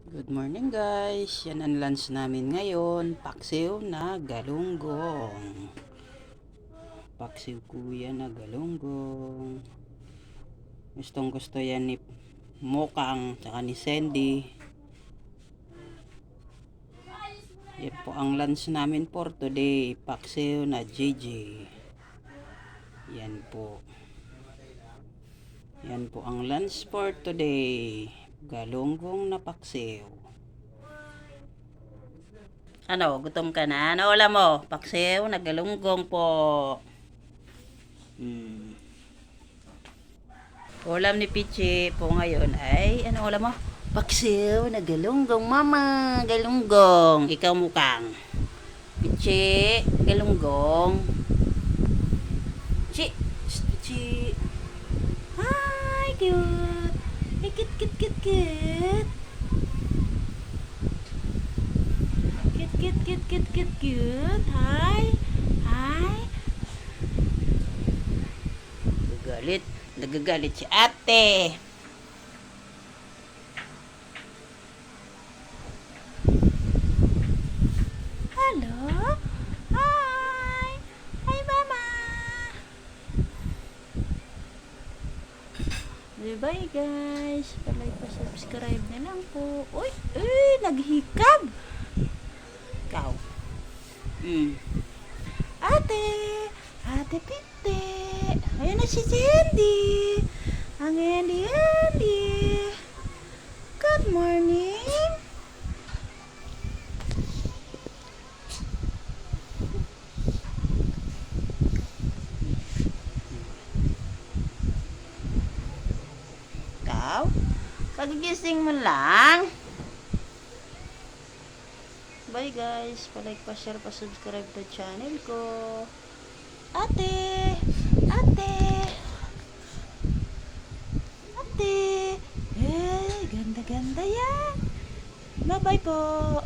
Good morning guys, yan ang lunch namin ngayon, paksiw na galunggong. Paksiw kuya na galunggong. Gustong gusto yan ni Mokang tsaka ni Sandy. Yan po ang lunch namin for today, paksiw na JJ. Yan po. Yan po ang lunch for today, galunggong na paksiw. Ano, gutom ka na? Ano ulam mo? Paksiw na galunggong po. Ulam ni Pichi po ngayon ay, ano ulam mo? Paksiw na galunggong, mama. Galunggong. Ikaw Mukang. Pichi, galunggong. Pichi. Hi, cute. Hey, cute. Cute. Hi. Nagagalit si ate. Hello. Hi, mama. Bye guys. Pa-like, pa-subscribe na lang po. Uy, naghikab. Ikaw. Ate Pinte. Ayan na si Sandy. Ang Andy. Good morning. Ikaw? Pagigising mo lang. Bye guys. Pa-like, pa-share, pa-subscribe to channel ko. Ate. Ganda yan. Bye-bye po.